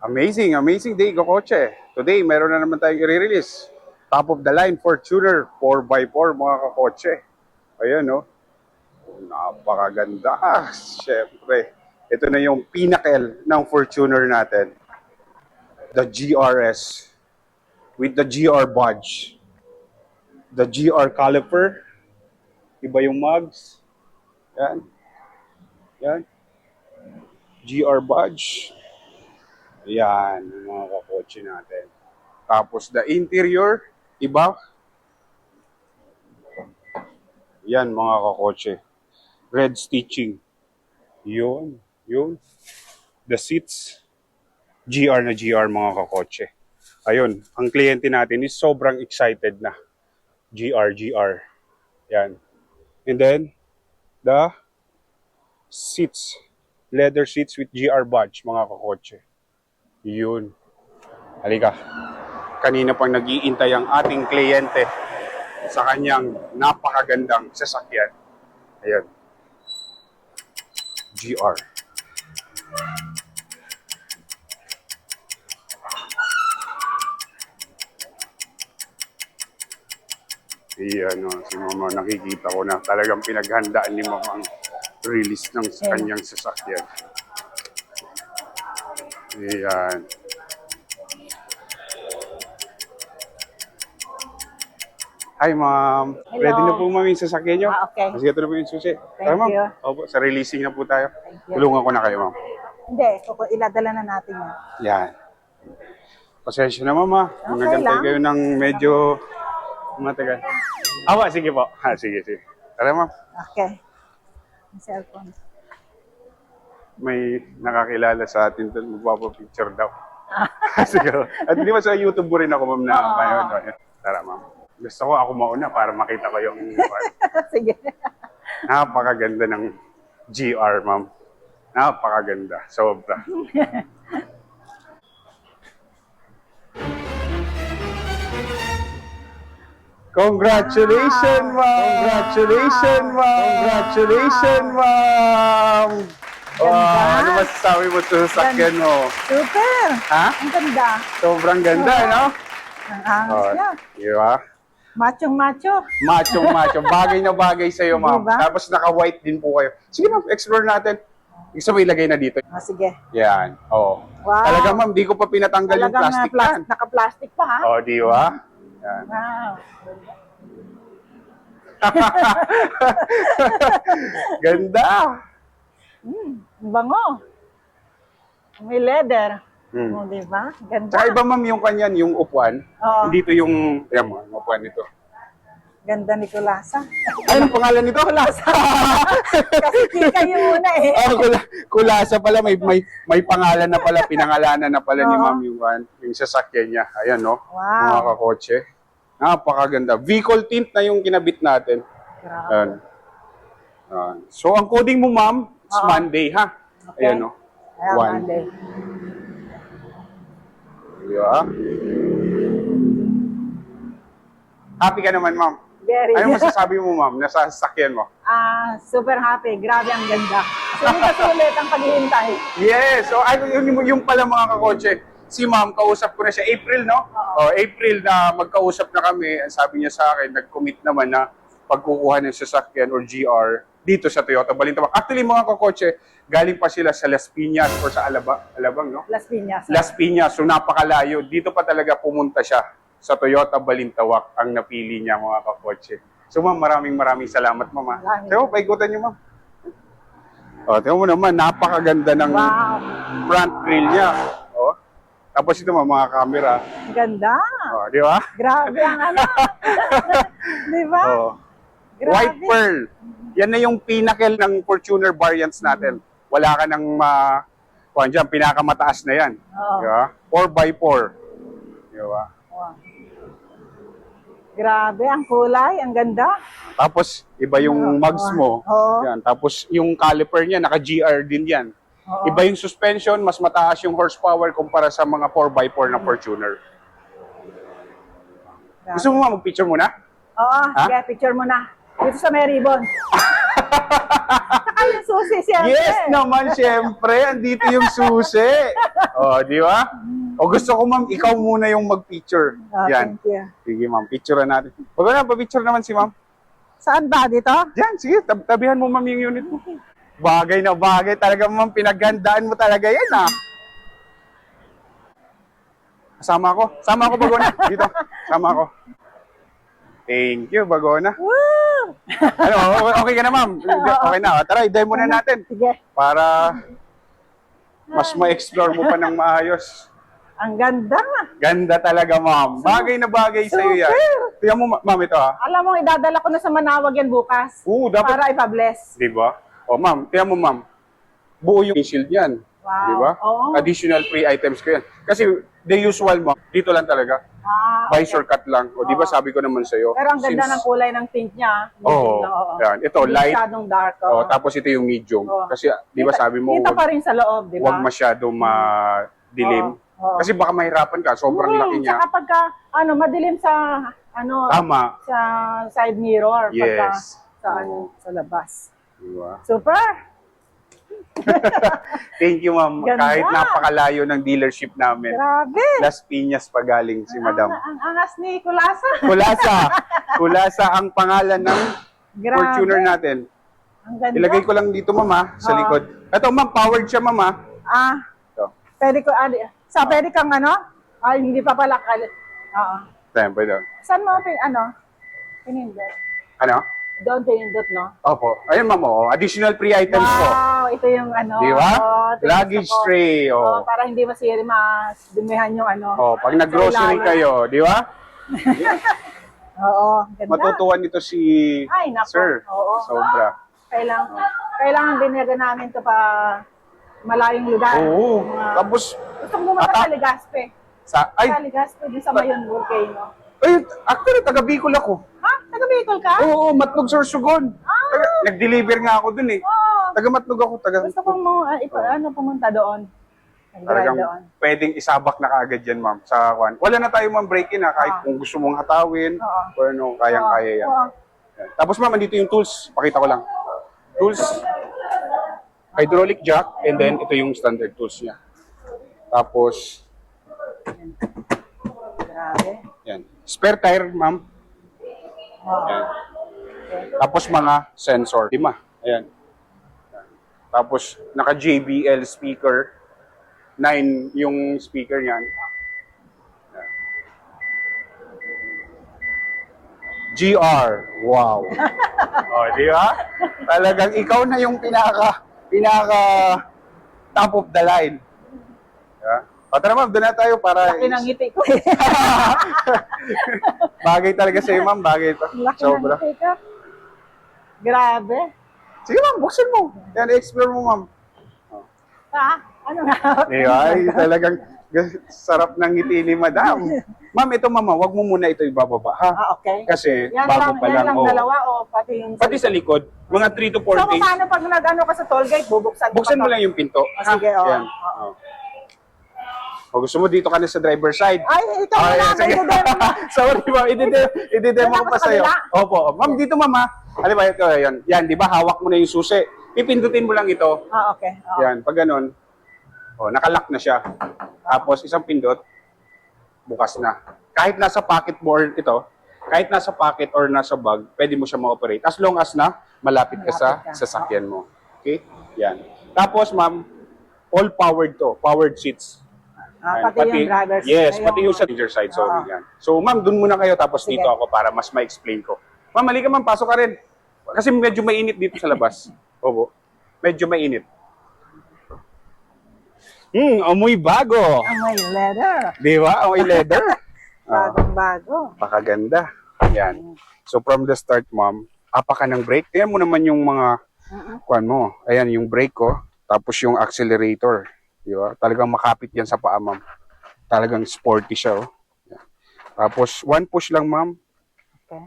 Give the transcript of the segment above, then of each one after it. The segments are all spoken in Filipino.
Amazing, amazing day, kakotse. Today, meron na naman tayong i-release. Top of the line, Fortuner 4x4, mga kakotse. Ayan, no? Napakaganda. Siyempre. Ito na yung pinnacle ng Fortuner natin. The GRS. With the GR badge. The GR caliper. Iba yung mugs. Yan. Yan. GR badge. Yan, mga kakotse natin. Tapos the interior, iba. Yan, mga kakotse. Red stitching. Yun, yun. The seats, GR na GR, mga kakotse. Ayun, ang kliyente natin is sobrang excited na. GR, GR. Yan. And then, the seats. Leather seats with GR badge, mga kakotse. Yun. Halika. Kanina pang nag-iintay ang ating kliyente sa kanyang napakagandang sasakyan. Ayan. GR. Ayan, si Mama, nakikita ko na talagang pinaghandaan ni Mama ang release ng kanyang sasakyan. Ayan. Hi, ma'am. Hello. Ready na po, ma'am, yung sasakyan nyo? Okay. Kasi ito na po yung susi. Thank ma'am. you. Opo, sa releasing na po tayo. Thank you. Tulungan ko na kayo, ma'am. Hindi, iladala na natin yan. Yan. Pasensya na, ma'am, ha. Okay Nagantay lang. kayo ng medyo matagal. Awa, sige po. Sige. Tara, ma'am. Okay. Ang cellphone. May nakakilala sa atin doon. Magpapapicture daw. Sige. At di ba sa YouTube mo rin ako, ma'am, na panood. Tara, ma'am. Gusto ko ako mauna para makita ko yung Sige. napakaganda ng GR, ma'am. Napakaganda. Sobra. Congratulations, ma'am! Congratulations, ma'am! Congratulations, ma'am! Wow, ano masasabi mo sa sasakyan mo? Super! Ha? Ang ganda. Sobrang ganda, no? Ang angas niya. Di ba? Machong-macho. Macho. Bagay na bagay sa'yo, ma'am. Diba? Tapos naka-white din po kayo. Sige, ma'am, explore natin. Gusto mo ilagay na dito? Sige. Yan. Oo. Wow. Talaga, ma'am, di ko pa pinatanggal yung Talagang plastic yan. naka-plastic pa, ha? Oo, di ba? Yan. Wow. Ganda. Ang bango. May leather. Hmm. O, diba? Ganda. Tsaka iba, ma'am, yung kanyan, yung upuan. Oo. Dito yung, yan mo, yung upuan nito. Ganda ni Kulasa. Anong pangalan nito? Kulasa. Kasi kika yung una eh. Oh, kulasa pala, may pangalan na pala, pinangalanan na pala ni ma'am yung sasakyan niya. Ayan, no? Wow. Mga kakotse. Napakaganda. Vehicle tint na yung kinabit natin. Grabe. Ayan. Ayan. So, ang coding mo, ma'am, it's Monday, ha? Okay. Ayan, no? Ayan, One. Monday. Diba? Happy ka naman, ma'am. Very. Ano masasabi mo, ma'am, nasa sasakyan mo? Super happy. Grabe ang ganda. Sulit ang paghihintay. Yes. So, yung pala mga kakotse, si ma'am, kausap ko na siya. April, no? Oo. April na magkausap na kami. Sabi niya sa akin, nag-commit naman na pagkukuha ng sasakyan or GR dito sa Toyota Balintawak. Actually, mga kakotse, galing pa sila sa Las Piñas or sa Alabang, no? Las Piñas. Las Piñas. So, napakalayo. Dito pa talaga pumunta siya sa Toyota Balintawak ang napili niya, mga kakotse. So, ma'am, maraming salamat, ma'am. Maraming. So, paikutan niyo, ma'am. O, tingnan mo naman, napakaganda ng Wow. front grill niya. O, tapos ito, ma'am, mga camera. Ang ganda. O, di ba? Grabe ang ano. Di ba? O, Grabe. white pearl. Yan na yung pinnacle ng Fortuner variants natin. Wala ka nang kuhan dyan, pinakamataas na yan. Oo. Di ba? 4x4. Di ba? Wow. Grabe ang kulay. Ang ganda. Tapos, iba yung mugs mo. Oo. Yan. Tapos, yung caliper niya, naka-GR din yan. Oo. Iba yung suspension, mas mataas yung horsepower kumpara sa mga 4x4 na Fortuner. Grabe. Gusto mo mag-picture muna? Oo. Ha? Sige, picture mo na. Dito sa may ribbon. Saka yung susi, siyempre. Yes naman, syempre. Andito yung susi. O, di ba? O gusto ko, ma'am, ikaw muna yung mag-picture. Yan. Thank you. Sige, ma'am. Picturean natin. Pag na, pa-picture naman si ma'am. Saan ba? Dito? Yan, sige. Tabihan mo, ma'am, yung unit mo. Bagay na bagay. Talaga, ma'am, pinagandaan mo talaga yan, ah. Sama ako. Sama ako, Bagona. Dito. Sama ako. Thank you, Bagona. Woo! Ano, okay ka na, ma'am? Okay na. Tara, i-demo na natin. Sige. Para mas ma-explore mo pa ng maayos. Ang ganda. Ganda talaga, ma'am. Bagay na bagay sa'yo yan. Tingnan mo, ma'am, ito ha. Alam mo, idadala ko na sa Manawag yan bukas. Dapat. Para ipa-bless. Di ba? O, ma'am, tingnan mo, ma'am. Buo yung shield yan. Wow. Di ba? Oo. Additional free items ko yan. Kasi the usual, ma'am, dito lang talaga. Okay. Visor cut lang. O, di ba sabi ko naman sa'yo? Pero ang ganda ng kulay ng tint niya. Oo. Yan. Ito, Hindi light. masyadong dark. O, tapos ito yung medium. Oo. Kasi, di ba sabi mo, Kita pa rin sa loob, di ba? huwag masyado madilim. Oo. Kasi baka mahirapan ka. Sobrang laki niya. Tsaka pagka, madilim sa, Tama. sa side mirror. Pagka, Yes. sa labas. Di ba? Super! Thank you, ma'am. Ganda. Kahit napakalayo ng dealership namin. Grabe! Las Piñas pa galing si madam. Ang angas ni Kulasa. Kulasa. Kulasa ang pangalan ng Grabe. Fortuner natin. Ang ganda. Ilagay ko lang dito, ma'am, ha, sa Oo. likod. Ito, ma'am, powered siya, ma'am, ha. Ito. Pwede ko, pwede kang Ay, hindi pa pala. Oo. Tempo ito. Saan mo, pinindot? Ano? Doon pinindot, no? Opo. Ayun, ma'am, oh. Additional free items po. Wow, ito yung Di ba? oo, ito yung Luggage gusto ko. tray, oh. Oo, para hindi dumihan yung Oh, pag nag-grocery Kailangan. kayo, di ba? Oo, ganda. Matutuwan nito si Ay, nako. Sir. Oo. Sobra. Kailangan binaga namin to pa malayong lugar. Oo. Mga- Tapos, Gusto ko pumunta sa Legazpi. Sa ay, Legazpi, din sa Mayon Volcano. actually, taga Bicol ako. Ha? Taga Bicol ka? Oo, Matnog Sorsogon. Nag-deliver nga ako dun eh. Oo. Taga Matnog ako, Gusto kong pumunta doon. Nag-drive Talagang doon. pwedeng isabak na kaagad yan, ma'am, sa kwan. Wala na tayo, ma'am, break-in, ha, kahit kung gusto mong hatawin, Oo. or ano, kayang-kaya yan. Oo. Yan. Tapos, ma'am, andito yung tools. Pakita ko lang. Tools, hydraulic jack, and then ito yung standard tools niya. Tapos, Grabe. yan. Spare tire, ma'am. Oo. Yan. Tapos mga sensor. 5. Ayan. Tapos naka JBL speaker. 9 yung speaker niyan. Ayan. GR. Wow. Oh, di ba? Talagang ikaw na yung pinaka top of the line. Yeah. Tara, ma'am, doon na tayo para Laki ng ngiti ko eh. bagay talaga sa'yo, ma'am. Bagay ito. Laki ng Sobra. ngiti ko. Grabe. Sige, ma'am, buksan mo. Yan, explore mo, ma'am. Ano nga? Ay, talagang sarap ng ngiti ni madam. Ma'am, ito, mama, wag mo muna ito ibababa, ha? Okay. Kasi Yan bago pa yan lang. lang Oh. dalawa o pati yung... Pati sa likod, mga 3 to 4 So, days. paano pag ka sa toll gate, bubuksan Buksan mo lang yung pinto. Sige, ha? oo. Yan. Oh. O gusto mo dito ka na sa driver's side? Ay, ikaw Ay, na, sige. may demo. Sorry, ma'am. Ididemo ko Doon pa ako sa sa'yo. kabila. Opo. Ma'am, dito, ma'am, ha? Ano ba ito? Yan. Yan, di ba? Hawak mo na yung susi. Pipindutin mo lang ito. Okay. Oo. Yan. Pag ganun, nakalock na siya. Tapos, isang pindot, bukas na. Kahit nasa pocket mo or ito, kahit nasa pocket or nasa bag, pwede mo siya ma-operate. As long as na malapit ka sa Malapit ka. sasakyan mo. Okay? Yan. Tapos, ma'am, all powered to. Powered seats. Yan. Pati yung driver's Yes, side. pati yung sa passenger side. Sorry. Oo. Yan. So, ma'am, dun muna kayo. Tapos Sige. dito ako para mas ma-explain ko. Ma'am, halika ma'am. Pasok ka rin. Kasi medyo mainit dito sa labas. Opo. Medyo mainit. Amoy bago. Amoy leather. Di ba? Amoy leather. Bagong-bago. Pakaganda. Yan. So from the start, ma'am, apa ka ng brake. Tingnan mo naman yung mga kuan mo. Ayan, yung brake ko. Tapos yung accelerator. Di ba? Talagang makapit yan sa paa, ma'am. Talagang sporty siya, oh. Yan. Tapos, one push lang, ma'am. Okay.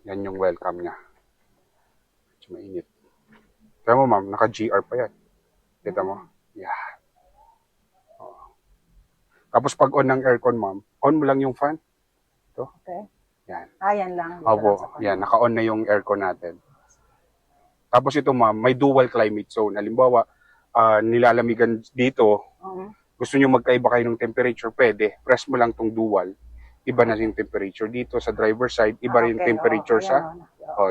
Yan yung welcome niya. Medyo mainit. Kaya mo, ma'am, naka-GR pa yan. Kita mo? Yan. Oh. Tapos pag on ng aircon, ma'am, on mo lang yung fan. Okay. Yan. Yan lang. Dito lang sa Opo, kanya. yan, naka-on na yung aircon natin. Tapos ito ma'am, may dual climate zone. Halimbawa, nilalamigan dito, gusto nyo magkaiba kayo ng temperature, pwede. Press mo lang tong dual. Iba na yung temperature dito sa driver side, iba rin yung temperature sa,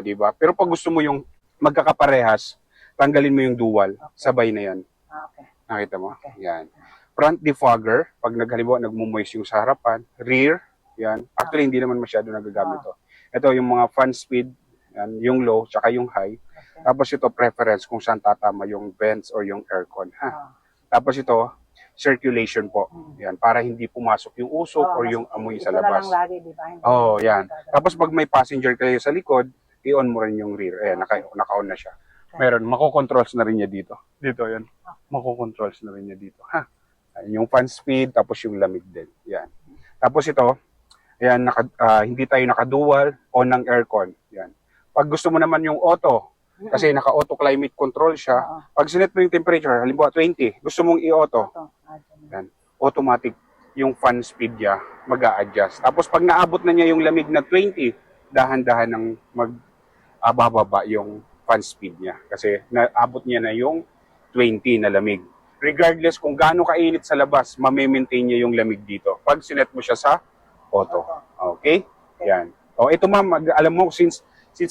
di ba? Pero pag gusto mo yung magkakaparehas, tanggalin mo yung dual, sabay na yan. Okay. Nakita mo? Yan. Front defogger, pag halimbawa nagmumoist yung sa harapan. Rear, yan. Actually, hindi naman masyado nagagamit to. Ito yung mga fan speed, yan, yung low, tsaka yung high. Tapos ito, preference kung saan tatama yung vents or yung aircon. Ha? Tapos ito, circulation po. Yan, para hindi pumasok yung usok or yung amoy sa labas. Ito na lang lagi, di ba? Yan. Tapos pag may passenger kayo sa likod, i-on mo rin yung rear. Ayan, naka-on na siya. Meron, mako-controls na rin niya dito. Dito, yan. Mako-controls na rin niya dito. Ha? Yung fan speed, tapos yung lamig din. Yan. Tapos ito, ayan, hindi tayo naka-dual, on ng aircon. Yan. Pag gusto mo naman yung auto, kasi naka-auto climate control siya, pag sinet mo yung temperature, halimbawa 20, gusto mong i-auto, yan, automatic yung fan speed niya mag-a-adjust. Tapos pag naabot na niya yung lamig na 20, dahan-dahan ng bababa yung fan speed niya. Kasi naabot niya na yung 20 na lamig. Regardless kung gaano kainit sa labas, mame-maintain niya yung lamig dito. Pag sinet mo siya sa auto. Okay? Yan. O ito ma'am, alam mo, since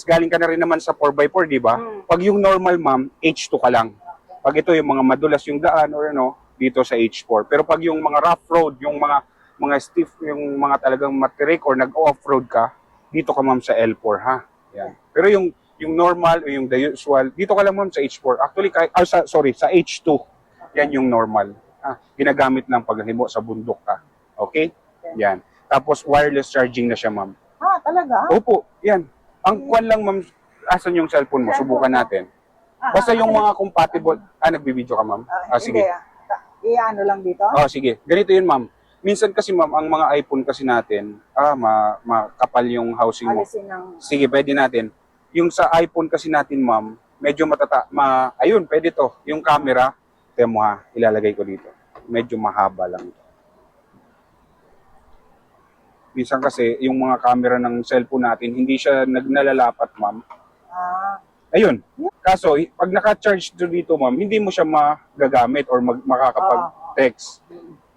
galing ka na rin naman sa 4x4, di ba? Pag yung normal ma'am, H2 ka lang. Pag ito yung mga madulas yung daan or ano, dito sa H4. Pero pag yung mga rough road, yung mga stiff, yung mga talagang matirik or nag-off-road ka, dito ka ma'am sa L4 ha. Yan. Pero yung normal o yung the usual, dito ka lang ma'am sa H4. Actually, sa H2. Yan yung normal. Ha? Ginagamit ng paghimo sa bundok ka. Okay? Yan. Tapos wireless charging na siya ma'am. Talaga? Opo, yan. Ang kwan lang ma'am, asan yung cellphone mo? Subukan natin. Basta yung mga compatible. Nagbibideo ka ma'am? Sige. Hindi, i-ano lang dito? Sige. Ganito yun ma'am. Minsan kasi ma'am, ang mga iPhone kasi natin, makapal yung housing mo. Sige, pwede natin. Yung sa iPhone kasi natin ma'am, medyo ayun, pwede to. Yung camera, tingnan mo ha, ilalagay ko dito. Medyo mahaba lang ito. Minsan kasi, yung mga camera ng cellphone natin, hindi siya nagnalalapat, ma'am. Ayun. Kaso, pag naka-charge dito, ma'am, hindi mo siya magagamit or makakapag-text,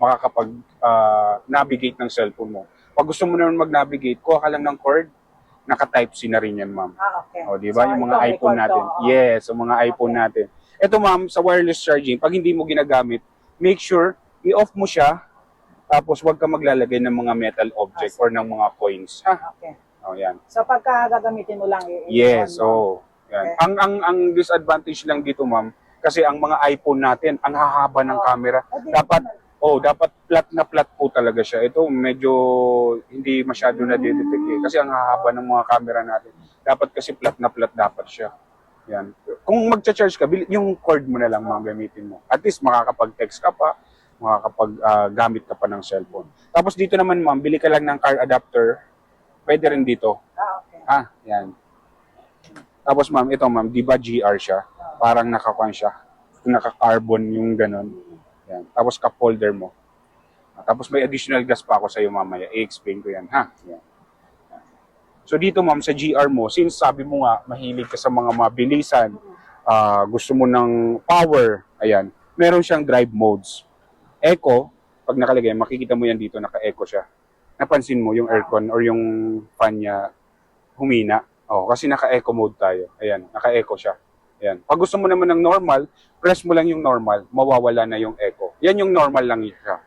makakapag-navigate ng cellphone mo. Pag gusto mo naman mag-navigate, kuha ka lang ng cord, naka-type-C na rin yan, ma'am. Okay. O, di ba? Yung mga iPhone natin. Yes, yung mga iPhone natin. Ito, ma'am, sa wireless charging, pag hindi mo ginagamit, make sure, i-off mo siya, tapos huwag ka maglalagay ng mga metal object or ng mga coins. Ha? Okay. Yan. So pagka gagamitin mo lang yes, yan. Okay. Ang disadvantage lang dito, ma'am, kasi ang mga iPhone natin, ang hahaba ng camera. Dapat flat na flat po talaga siya. Ito medyo hindi masyado na detect kasi ang hahaba ng mga camera natin. Dapat kasi flat na flat dapat siya. Yan. Kung magcha-charge ka, yung cord mo na lang mga gamitin mo. At least makakapag-text ka pa, makakapag-gamit ka pa ng cellphone. Tapos dito naman ma'am, bili ka lang ng car adapter. Pwede rin dito. Okay. Yan. Tapos ma'am, ito ma'am, di ba GR siya? Parang nakakuan siya. Naka-carbon yung ganun. Yan. Tapos cup holder mo. Tapos may additional gas pa ako sa iyo mamaya. I-explain ko yan, ha? Yan. So dito ma'am, sa GR mo, since sabi mo nga, mahilig ka sa mga mabilisan, gusto mo ng power, ayan, meron siyang drive modes. Eco, pag nakalagay, makikita mo yan dito, naka-eco siya. Napansin mo yung aircon or yung fan niya humina. Kasi naka-eco mode tayo. Ayan, naka-eco siya. Ayan. Pag gusto mo naman ng normal, press mo lang yung normal, mawawala na yung eco. Yan yung normal lang siya.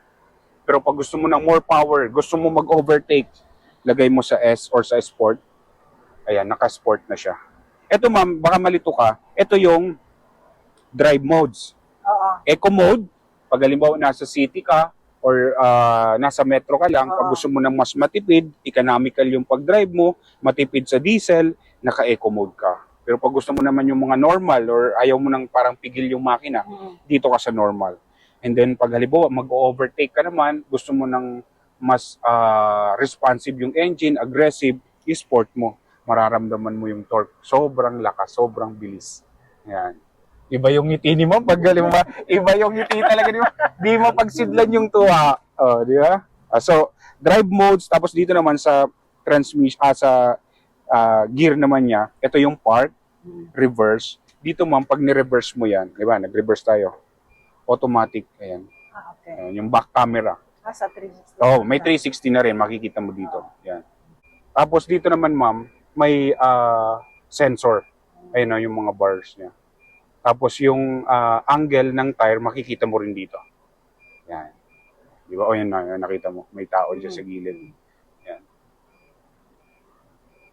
Pero pag gusto mo ng more power, gusto mo mag-overtake, lagay mo sa S or sa Sport. Ayan, naka-Sport na siya. Ito ma'am, baka malito ka, ito yung drive modes. Eco mode, pag halimbawa nasa city ka or nasa metro ka lang, pag gusto mo ng mas matipid, economical yung pag-drive mo, matipid sa diesel, naka-eco mode ka. Pero pag gusto mo naman yung mga normal or ayaw mo nang parang pigil yung makina, dito ka sa normal. And then pag halimbawa mag-overtake ka naman, gusto mo ng mas responsive yung engine, aggressive, i-sport mo. Mararamdaman mo yung torque. Sobrang lakas, sobrang bilis. Yan. Iba yung ngiti ni ma'am. Pag galing mo, iba yung ngiti talaga ni ma'am. Di mo pagsidlan yung tuwa. Di ba? So, drive modes. Tapos dito naman sa transmission, sa gear naman niya, ito yung park, reverse, dito ma'am, pag ni-reverse mo yan, di ba, nag-reverse tayo, automatic, ayan, Okay. ayan, yung back camera. Sa 360. Oh, may 360 na rin, makikita mo dito. Yan. Tapos dito naman ma'am, may sensor. Ayun yung mga bars niya. Tapos yung angle ng tire, makikita mo rin dito. Yan. Di ba? O yan na, nakita mo. May tao dyan sa gilid. Yan.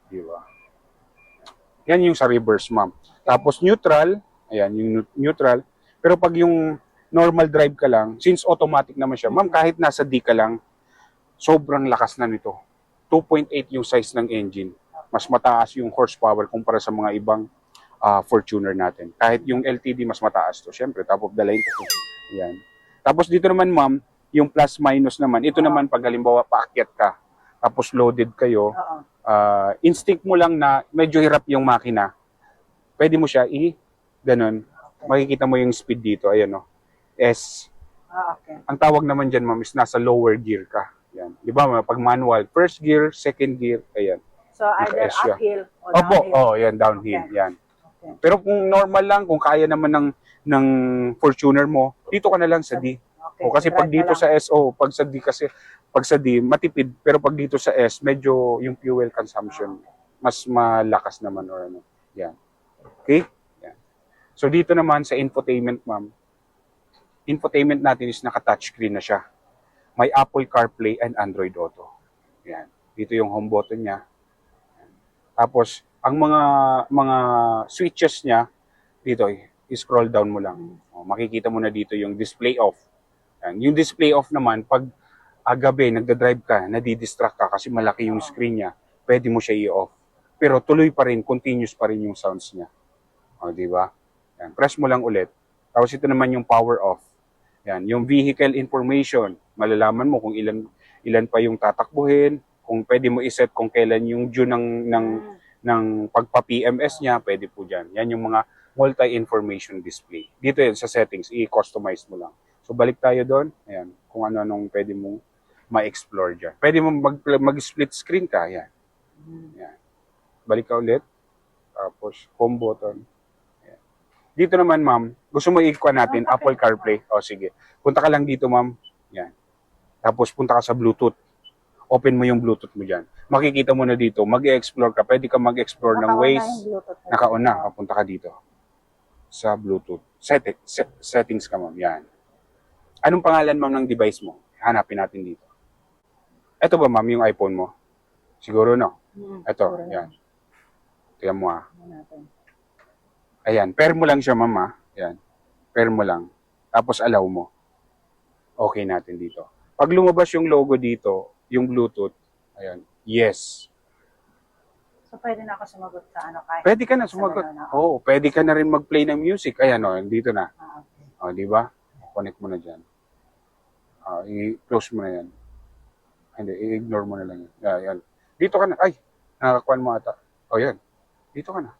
Di ba? Yan yung sa reverse ma'am. Tapos neutral, ayan, yung neutral. Pero pag yung normal drive ka lang, since automatic naman siya, ma'am, kahit nasa D ka lang, sobrang lakas na nito. 2.8 yung size ng engine. Mas mataas yung horsepower kumpara sa mga ibang Fortuner natin. Kahit yung LTD, mas mataas to. Siyempre, top of the line to. Yan. Tapos dito naman, ma'am, yung plus minus naman. Ito naman, pag halimbawa, paakyat ka, tapos loaded kayo, Oo. instinct mo lang na medyo hirap yung makina. Pwede mo siya ganun. Makikita mo yung speed dito. Ayan, no? S. Okay. Ang tawag naman dyan, ma'am, is nasa lower gear ka. Yan. Di ba, pag manual, first gear, second gear, ayan. So, either Naka-S siya. uphill o Opo, downhill. yan, downhill, Okay. yan. Okay. Pero kung normal lang, kung kaya naman ng Fortuner mo, dito ka na lang sa D. Okay. O kasi pag Drive dito ka sa S, pag sa D kasi, pag sa D, matipid. Pero pag dito sa S, medyo yung fuel consumption, mas malakas naman or ano. Yan. Okay? Yan. So dito naman sa infotainment, ma'am, infotainment natin is naka-touchscreen na siya. May Apple CarPlay and Android Auto. Yan. Dito yung home button niya. Yan. Tapos, ang mga switches niya, dito, i-scroll down mo lang. Makikita mo na dito yung display off. Yan. Yung display off naman, pag gabi, nagda-drive ka, nadidistract ka kasi malaki yung screen niya, pwede mo siya i-off. Pero tuloy pa rin, continuous pa rin yung sounds niya. O, di ba? Yan. Press mo lang ulit. Tapos ito naman yung power off. Yan, yung vehicle information, malalaman mo kung ilan pa yung tatakbuhin, kung pwede mo iset kung kailan yung due ng pagpa-PMS niya, pwede po diyan. Yan yung mga multi-information display. Dito yan sa settings, i-customize mo lang. So balik tayo doon, ayan, kung ano-anong pwede mong ma-explore diyan. Pwede mo mag-split screen ka, ayan. Ayan. Balik ka ulit. Tapos home button. Dito naman, ma'am, gusto mo i-kuha natin Apple CarPlay? O, sige. Punta ka lang dito, ma'am. Yan. Tapos punta ka sa Bluetooth. Open mo yung Bluetooth mo dyan. Makikita mo na dito, mag-explore ka. Pwede ka mag-explore ng Waze. Nakauna. Punta ka dito. Sa Bluetooth. Settings ka, ma'am. Yan. Anong pangalan, ma'am, ng device mo? Hanapin natin dito. Ito ba, ma'am, yung iPhone mo? Siguro, no? Ito, yan. Tingnan mo, Ayan, pair mo lang siya, mama. Ayan, pair mo lang. Tapos allow mo. Okay natin dito. Pag lumabas yung logo dito, yung Bluetooth, ayan, yes. So, pwede na ako sumagot sa ano kahit. Pwede ka na sumagot. Oo, pwede ka na rin mag-play ng music. Ayan, dito na. Okay. Di ba? Connect mo na dyan. I-close mo na yan. Hindi, i-ignore mo na lang yan. Ayan. Dito ka na. Ay, nakakuan mo ata. Yan. Dito ka na.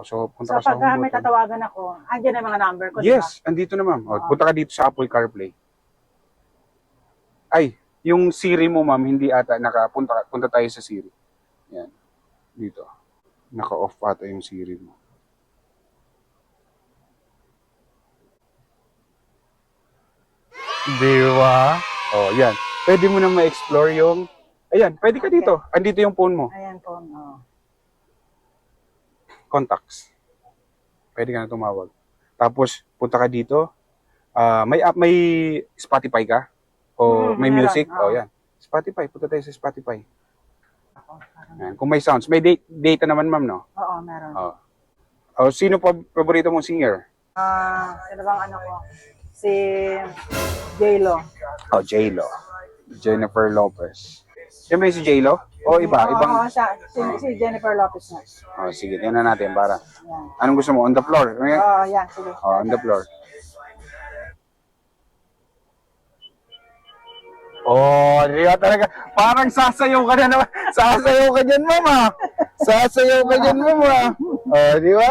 So, punta ka sa pag home may button. tatawagan ako, andyan ang mga number ko, Yes, andito na, ma'am. Punta ka dito sa Apple CarPlay. Ay, yung Siri mo, ma'am, hindi ata punta tayo sa Siri. Yan. Dito. Naka-off ata yung Siri mo. Di ba? Yan. Pwede mo na ma-explore yung ayan, pwede ka dito. Andito yung phone mo. Ayan po, Contacts. Pwede ka na tumawag. Tapos, punta ka dito. May Spotify ka? O may meron, music? Yan. Spotify. Punta tayo sa Spotify. Yan. Kung may sounds. May data naman, ma'am, no? Oo, meron. Sino pa paborito mong singer? Sino bang ano ko? Si J-Lo. J-Lo. Jennifer Lopez. Yan ba yung si J-Lo? O iba? Ibang... siya. Si Jennifer Lopez na. Sige, tingnan natin para. Yan. Anong gusto mo? On the floor? Yan. Sige. On the floor. Diba talaga? Parang sasayaw ka na naman. Sasayaw ka dyan, mama. Sasayaw ka dyan, mama. Di ba?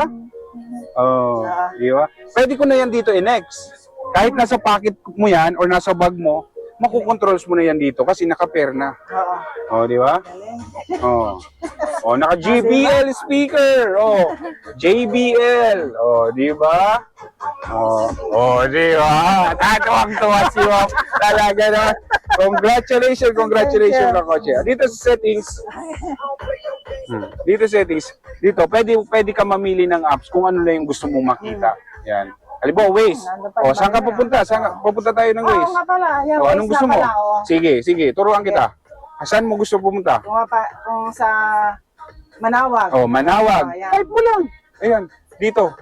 Di ba? Pwede ko na yan dito i-next. Kahit nasa pocket mo yan or nasa bag mo, makukontrols mo na yan dito kasi naka-pair na. Di ba? Oh, naka JBL speaker. Oh, JBL. Oh, di ba? Oh, di ba? Tatawang-tawa si Ma'am. Talaga naman. Congratulations, congratulations mga kotse. Dito sa settings. Dito settings. Dito, pwede ka mamili ng apps kung ano na yung gusto mong makita. Yan. Halimbawa, Waze. Oh, saan ka pupunta? Pupunta tayo ng Waze. Oo nga pala. Yan, Oh, anong Waze gusto na mo? pala, oh. Sige, turuan kita. Saan mo gusto pumunta? Kung sa Manawag. Oh, Manawag. Oh, yan. Type mo lang. Ayan, dito.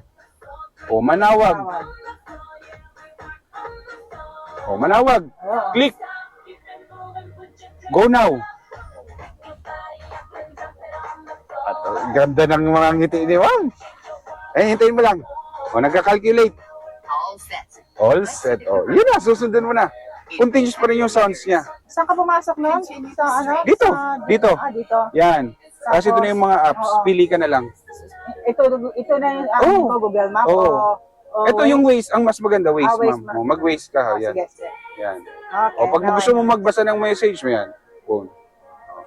Oh, Manawag. Oh, Manawag. Oo. Click. Go now. At ganda ng mga ngiti ni Ma'am. Hintayin mo lang. O, nagka-calculate. All set. O, yun na, susundan mo na. Continuous pa rin yung sounds niya. Saan ka pumasok nun? Sa ano? Dito. Dito. Dito. Yan. Kasi ito na yung mga apps. Oo. Pili ka na lang. Ito na yung aking ko, Google Map. Oo. Ito yung Waze. Ang mas maganda, Waze, Waze, Ma'am. O, mag-Waze ka. Yan. Sige, sige. Yan. Okay. O, pag gusto mo magbasa ng message mo yan. Boom. O,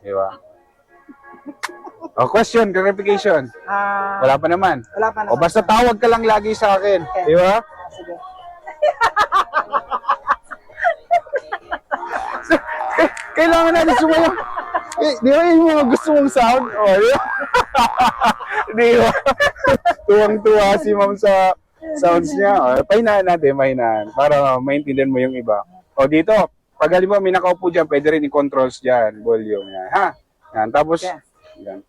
di ba? O, question, clarification. Wala pa naman. Wala pa naman. O, basta tawag ka lang lagi sa akin. Okay. Di ba? Sige. Kailangan natin sumayaw. Di ba yung mga gusto mong sound? O, di ba? Di ba? Tuwang-tuwa si Ma'am sa sounds niya. O, pahinaan natin, pahinaan. Para maintindihan mo yung iba. O, dito. Pag halimbawa may nakaupo dyan, pwede rin i-controls dyan. Volume yan. Ha? Yan. Tapos, yan.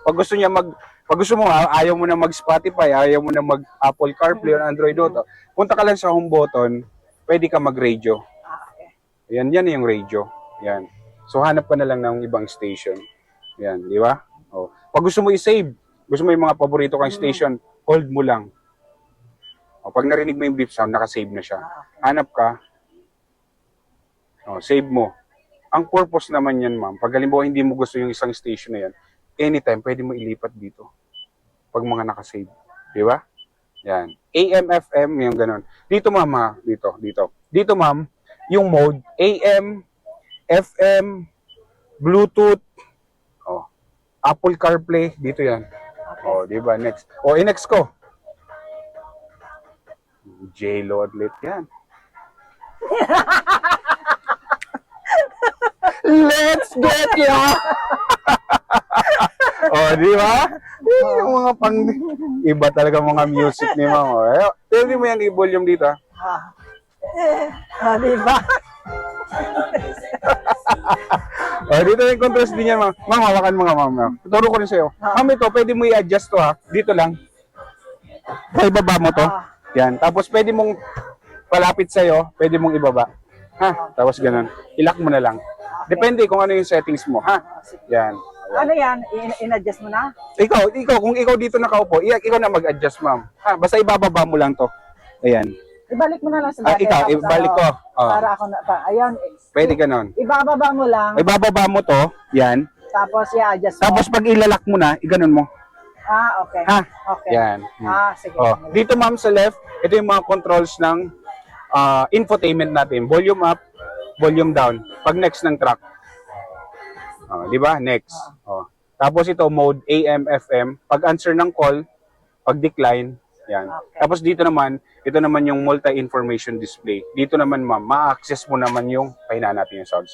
Pag gusto mo, ayaw mo na mag-Spotify, ayaw mo na mag-Apple CarPlay or Android Auto, punta ka lang sa home button, pwede ka mag-radio. Okay. Yan yung radio. Yan. So, hanap ka na lang ng ibang station. Yan, di ba? O. Pag gusto mo i-save, gusto mo yung mga paborito kang station, hold mo lang. O, pag narinig mo yung beep sound, nakasave na siya. Hanap ka, o, save mo. Ang purpose naman yan, ma'am, pag halimbawa hindi mo gusto yung isang station na yan, anytime, pwede mo ilipat dito. Pag mga nakasave. Di ba? Yan. AM, FM, yung ganun. Dito, ma'am, ha? Dito. Dito, ma'am, yung mode, AM, FM, Bluetooth, oh, Apple CarPlay, dito yan. Oh, di ba? Next. Oh, next ko. J-Lo ulit yan. Let's get ya! Oh, di ba? Yung mga pang iba talaga mga music ni Ma'am. Oh, pwede mo yan i-volume dito. Di ba? Oh, dito yung contrast din yan, Ma'am. Ma'am, hawakan mo nga, Ma'am. Tuturo ko rin sa'yo. Ma'am, ito, pwede mo i-adjust to, ha? Dito lang. Sa ibaba mo to. Yan. Tapos, pwede mong palapit sa'yo, pwede mong ibaba. Ha? Tapos, ganun. Ilock mo na lang. Depende kung ano yung settings mo, ha? Yan. Ano yan? In-adjust mo na? Ikaw, kung ikaw dito nakaupo, ikaw na mag-adjust, Ma'am. Ha? Basta ibababa mo lang to. Ayan. Ibalik mo na lang sa dati. Ikaw, ibalik ko. Para ako na, ayun. Pwede ganun. Ibababa mo lang. Ibababa mo to, yan. Tapos i-adjust mo. Tapos pag ilalak mo na, iganon mo. Okay. Ha? Okay. Yan. Sige. Oh. Dito, ma'am, sa left, ito yung mga controls ng infotainment natin. Volume up, volume down. Pag next ng track. Di ba? Next. Tapos ito, mode AM, FM. Pag answer ng call, pag decline, yan. Okay. Tapos dito naman, ito naman yung multi-information display. Dito naman, ma'am, ma-access mo naman yung, pahinaan natin yung sounds.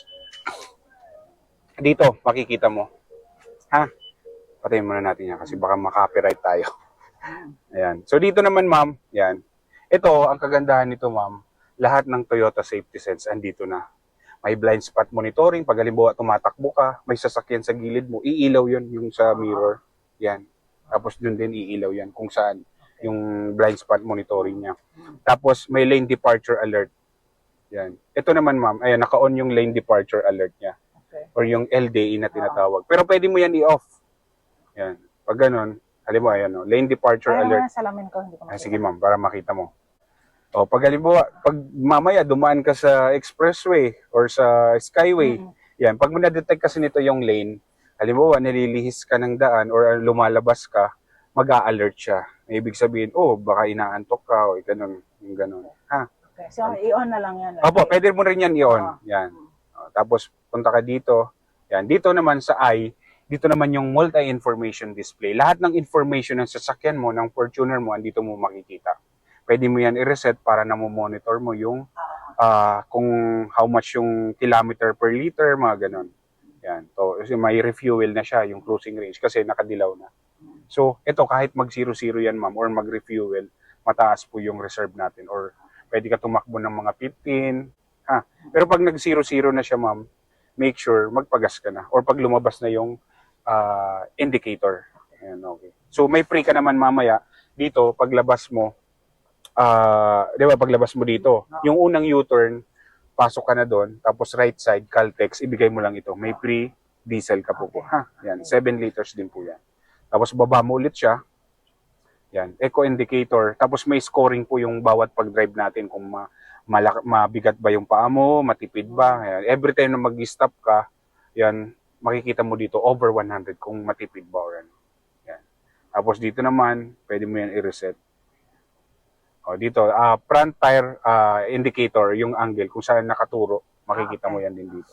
Dito, makikita mo. Ha? Patayin muna natin yan kasi baka makapiright tayo. Ayan. So dito naman, ma'am, yan. Ito, ang kagandahan nito, ma'am, lahat ng Toyota Safety Sense andito na. May blind spot monitoring. Pag halimbawa tumatakbo ka, may sasakyan sa gilid mo, iilaw yun yung sa mirror. Yan. Tapos dun din iilaw yan kung saan yung blind spot monitoring niya. Tapos may lane departure alert. Yan. Ito naman, ma'am, ayan, naka-on yung lane departure alert niya. Okay. Or yung LDA na tinatawag. Pero pwede mo yan i-off. Yan. Pag ganun, halimbawa, ayan, lane departure alert. Salamin ko, hindi ko makita. Sige, ma'am, para makita mo. O, pag halimbawa, pag mamaya dumaan ka sa expressway or sa skyway, yan, pag mo na-detect kasi nito yung lane, halimbawa, nililihis ka ng daan or lumalabas ka, mag-a-alert siya. Ibig sabihin, baka inaantok ka o ganun, yung ganun. Ha? Okay. So, i-on na lang yan. Opo, pwede mo rin yan i-on. Yan. O, tapos, punta ka dito. Yan. Dito naman sa I, Dito naman yung multi-information display. Lahat ng information ng sasakyan mo, ng Fortuner mo, andito mo makikita. Pwede mo yan i-reset para na mo monitor mo yung kung how much yung kilometer per liter, mga ganun. Yan. So, kasi may refuel na siya, yung cruising range, kasi nakadilaw na. So, ito kahit mag 0-0 yan, ma'am, or mag-refuel, mataas po yung reserve natin. Or pwede ka tumakbo ng mga 15. Pero pag nag 0-0 na siya, ma'am, make sure magpagas ka na. Or pag lumabas na yung indicator. Ayan, okay. So, may free ka naman mamaya. Dito, paglabas mo, di ba, paglabas mo dito, yung unang U-turn, pasok ka na doon, tapos right side, Caltex, ibigay mo lang ito. May free diesel ka po po. Yan, 7 liters din po yan. Tapos baba mo ulit siya. Yan, eco indicator. Tapos may scoring po yung bawat pag-drive natin kung mabigat ba yung paa mo, matipid ba. Yan. Every time na mag-stop ka, yan, makikita mo dito over 100 kung matipid ba or ano. Yan. Tapos dito naman, pwede mo yan i-reset. Dito, front tire indicator, yung angle, kung saan nakaturo, makikita mo yan din dito.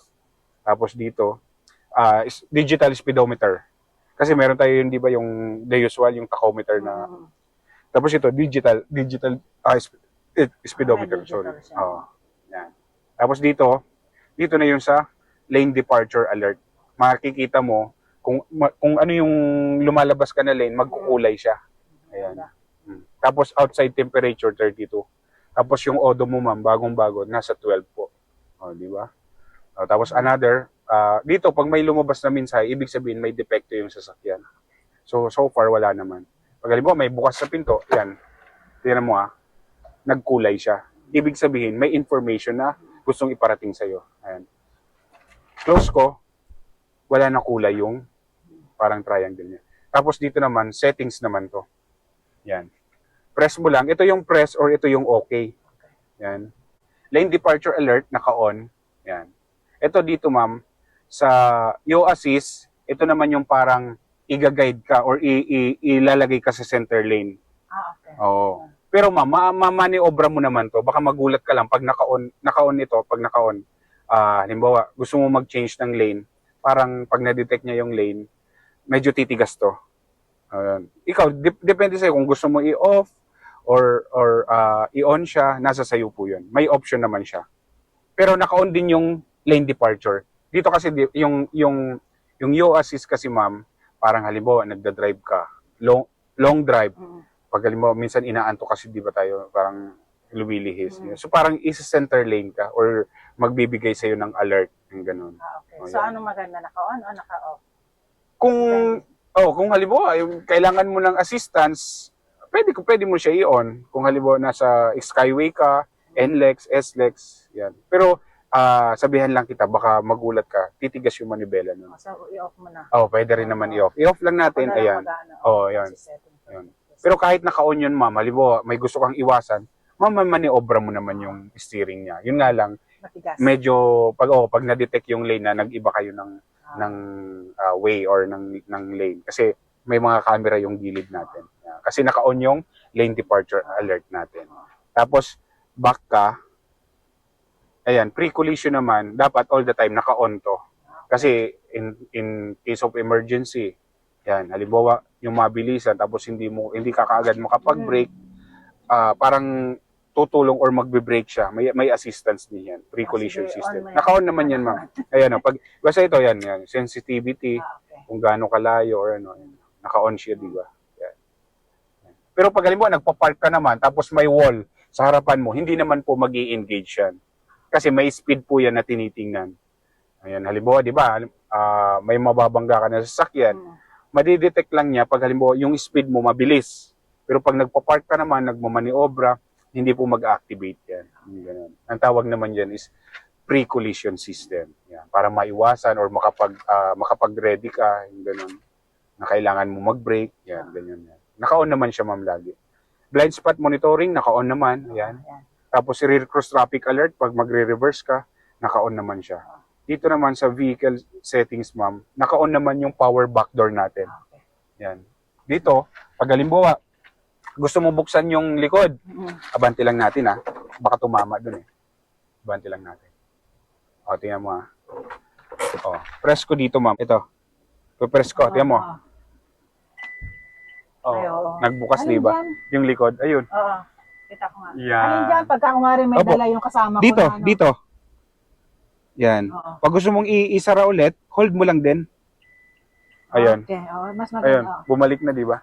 Tapos dito, digital speedometer. Kasi meron tayo yun, di ba, yung the usual, yung tachometer na. Tapos ito, digital speedometer, sorry. Yan. Tapos dito na yung sa lane departure alert. Makikita mo kung ano yung lumalabas ka na lane, magkukulay siya. Ayan. Tapos outside temperature 32. Tapos yung odo mo, ma'am, bagong-bago, nasa 12 po. Di ba? Tapos another, dito pag may lumabas na mensahe, ibig sabihin may depekto yung sasakyan. So far wala naman. Pag halimbawa may bukas sa pinto, yan. Tingnan mo nagkulay siya. Ibig sabihin may information na gustong iparating sa iyo. Ayan. Close ko, wala na kulay yung parang triangle niya. Tapos dito naman, settings naman to. Yan. Press mo lang. Ito yung press or ito yung okay. Yan. Lane departure alert, naka-on. Yan. Ito dito, ma'am, sa Yo Assist, ito naman yung parang i-guide ka or ilalagay ka sa center lane. Okay. Oo. Pero ma'am, maniobra mo naman to. Baka magulat ka lang pag naka-on ito, pag naka-on. Halimbawa, gusto mo mag-change ng lane, parang pag na-detect niya yung lane, medyo titigas to. Ikaw, depende sa'yo kung gusto mo i-off or i-on siya, nasa sayo po yun. May option naman siya. Pero naka-on din yung lane departure. Dito kasi yung Yo Assist kasi, ma'am, parang halimbawa nagda-drive ka, long drive. Pag halimbawa minsan inaanto kasi, di ba tayo parang lumilihis. So parang isa-center lane ka or magbibigay sa iyo ng alert, ng ganun. Okay. So ano maganda, naka-on o naka-off? Kung halimbawa yung kailangan mo ng assistance, pwede mo siya i-on. Kung halimbawa nasa Skyway ka, NLEX, SLEX, yan. Pero sabihan lang kita, baka magulat ka, titigas yung manibela nun. So i-off mo na. Pwede rin naman i-off. I-off lang natin, ayan. Yan. Pero kahit naka-on yun, ma'am, halimbawa may gusto kang iwasan, ma'am, maniobra mo naman yung steering niya. Yun nga lang, matigas. Medyo pag na-detect yung lane na nag-iba kayo ng way or ng lane, kasi may mga camera yung gilid natin. Kasi naka-on yung lane departure alert natin. Tapos back ka, ayan, pre-collision naman, dapat all the time naka-on to. Kasi in case of emergency, yan, halimbawa yung mabilisan tapos hindi ka kaagad makapag-brake, parang tutulong or magbe-brake siya. May assistance din yan, pre-collision system. Naka-on naman yan, ma'am. Ayan, basta ito yan, sensitivity, kung gaano kalayo or ano, naka-on siya, di ba? Yan. Pero pag halimbawa nagpa-park ka naman tapos may wall sa harapan mo, hindi naman po magi-engage yan. Kasi may speed po yan na tinitingnan. Ayan, halimbawa, di ba, may mababangga ka na sa sasakyan, madidetect lang niya pag halimbawa yung speed mo mabilis. Pero pag nagpa-park ka naman, nagmamaniobra, hindi po mag-activate yan. Ganun. Ang tawag naman yan is pre-collision system. Yan, para maiwasan or makapag-ready ka, yung ganun, na kailangan mo mag-brake, yan, ganyan. Naka-on naman siya, ma'am, lagi. Blind spot monitoring, naka-on naman, yan. Tapos rear cross traffic alert, pag magre-reverse ka, naka-on naman siya. Dito naman sa vehicle settings, ma'am, naka-on naman yung power back door natin. Yan. Dito, pag halimbawa, gusto mo buksan yung likod, abante lang natin baka tumama dun Abante lang natin. Tingnan mo press ko dito, ma'am. Ito. Papress ko. Tiyan mo. Oo. Oh, Ay, oo. nagbukas, Alin di ba? dyan? Yung likod. Ayun. Oo. Kita ko nga. Yan. Alin dyan, pagka kumari may Opo. dala yung kasama ko Dito, na, ano. dito. Yan. Oo. Pag gusto mong isara ulit, hold mo lang din. Ayun. Okay, mas Ayun. maganda. Bumalik na, di ba?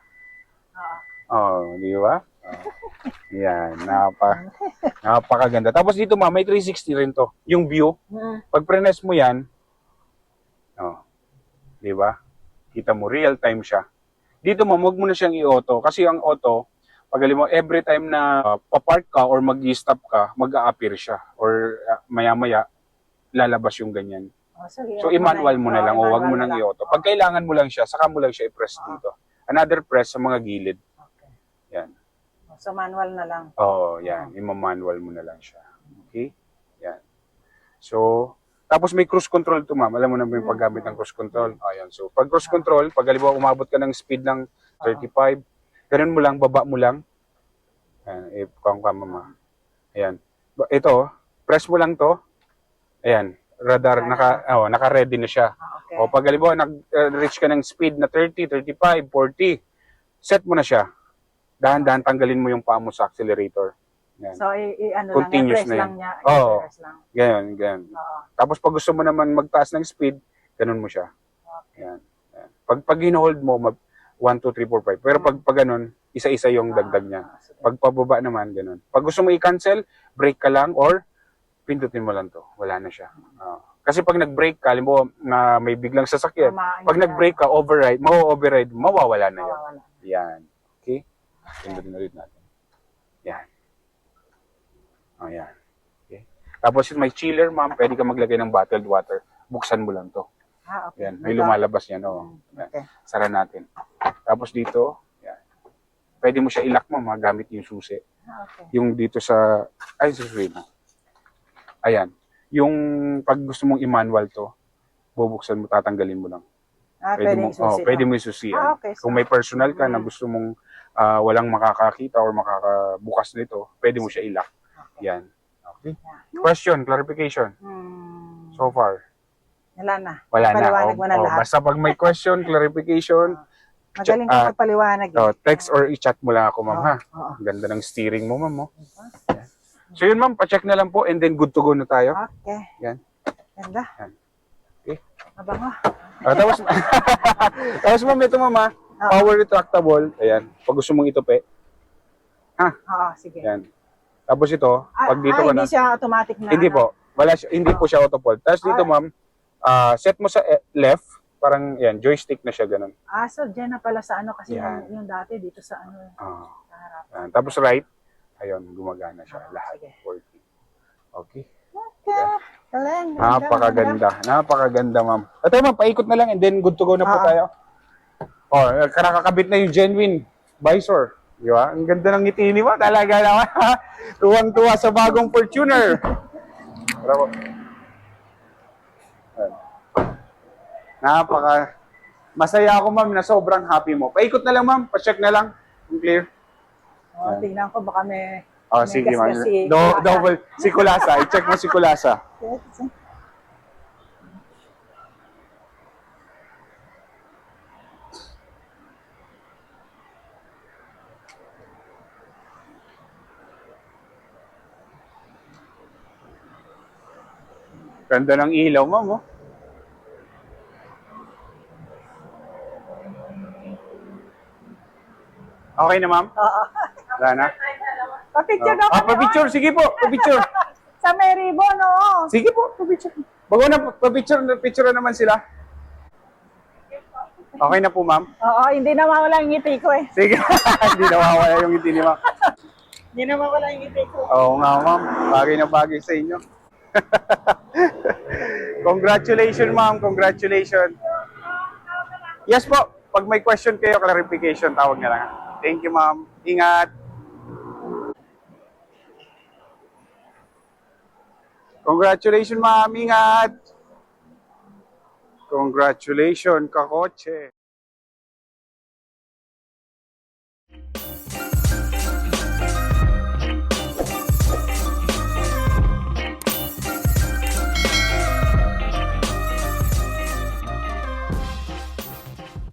Oo. Oh, di ba? Oh. Yan. Napakaganda. Tapos dito, ma'am, may 360 rin to. Yung view. Mm. Pag prenes mo yan, oh, di ba? Kita mo, real time siya. Dito, ma'am, huwag mo na siyang i-auto. Kasi ang auto, pag alam mo, every time na papark ka or mag-stop ka, mag-a-appear siya. Or maya-maya, lalabas yung ganyan. So, i-manual mo na lang o huwag mo nang i-auto. Pag kailangan mo lang siya, saka mo lang siya i-press dito. Another press sa mga gilid. Okay. Yan. So, manual na lang. Oo, yan. I-manual mo na lang siya. Okay? Yan. So, tapos may cruise control to, ma'am. Alam mo na ba yung paggamit ng cruise control? Ayan. So, pag cruise control, pag halimbawa umabot ka ng speed ng 35, ganun mo lang, baba mo lang. Ayan, mama. Ayan. Ito, press mo lang to. Ayan, radar, naka-ready na siya. Okay. O pag halimbawa, nag-reach ka ng speed na 30, 35, 40, set mo na siya. Dahan-dahan tanggalin mo yung paa mo sa accelerator. Yan. So, ano Continuous lang, na press yan. lang niya. Oo. Press lang. Ganyan. Oo. Tapos pag gusto mo naman magtaas ng speed, ganun mo siya. Yan. Pag hino-hold mo, 1, 2, 3, 4, 5. Pero pag ganun, isa-isa yung dagdag niya. Pag pababa naman, ganun. Pag gusto mo i-cancel, brake ka lang or pindutin mo lang to. Wala na siya. Kasi pag nag-brake ka, halimbawa na may biglang sasakyan, pag nag-brake ka, override, mawawala na yan. Yan. Okay? Pindutin ulit natin. Yan. Ayan. Okay. Tapos may chiller, ma'am. Pwede ka maglagay ng bottled water. Buksan mo lang to. Okay. Yan. May lumalabas yan. Oh. Okay. Sara natin. Tapos dito, yan. Pwede mo siya i-lock, ma'am, gamit yung susi. Okay. Yung dito sa, susi mo. Ayan. Yung pag gusto mong i-manual to, bubuksan mo, tatanggalin mo lang. Pwede mo isusi. Pwede mo isusian. Okay. So, kung may personal ka na gusto mong walang makakakita or makakabukas nito, pwede mo siya i-lock. Yan. Okay. Question, clarification. So far. Wala na. Wala na. Paliwanag mo na lahat. Basta pag may question, clarification, magaling ka magpaliwanag. text or i-chat mo lang ako, ma'am, ha? Ang ganda ng steering mo, ma'am. Yan. So yun, ma'am, pa-check na lang po and then good to go na tayo. Okay. Yan. Ganda. Yan. Okay. Mabango. Tapos ma'am, ito, ma'am, power retractable. Ayan. Pag gusto mong itupi. Oo, sige. Yan. Tapos ito, pag dito ka na. Hindi siya automatic na. Hindi po. Hindi po siya auto-fold. Tapos dito, ma'am, set mo sa left, parang yan, joystick na siya ganun. So dyan na pala sa ano kasi Yan. yung dati dito sa ano. Sa harap. Yan. Tapos right, ayun, gumagana siya lahat. Sige. Working. Okay. Okay. Galing. Napakaganda, ma'am. Ito, ma'am, paikot na lang and then good to go na po tayo. Nakakabit na yung genuine visor. Di ba? Ang ganda ng ngiti ni mo. Talaga naman. Tuwang-tuwa sa bagong Fortuner. Bravo. Masaya ako, ma'am, na sobrang happy mo. Paikot na lang, ma'am. Pa-check na lang. Kung clear. Tingnan ko baka may Sige, ma'am. kasi Double. Si Kulasa. I-check mo si Kulasa. Ganda ng ilaw, ma'am, oh. Okay na, ma'am? Oo. Wala na? Pa-picture daw kami. Pa-picture. Sige po, pa-picture. Sa may ribbon, oo. Sige po, pa-picture. Bago na, pa-picture naman sila. Okay na po, ma'am? Oo, hindi na mawala yung ngiti ko eh. Sige. Hindi nawawala yung ngiti ni ma'am. Hindi na mawala yung ngiti ko. Oo nga, ma'am. Bagay na bagay sa inyo. Congratulations, ma'am. Congratulations. Yes po. Pag may question kayo, clarification, tawag na lang. Thank you, ma'am. Ingat. Congratulations, ma'am. Ingat. Congratulations, kakotse.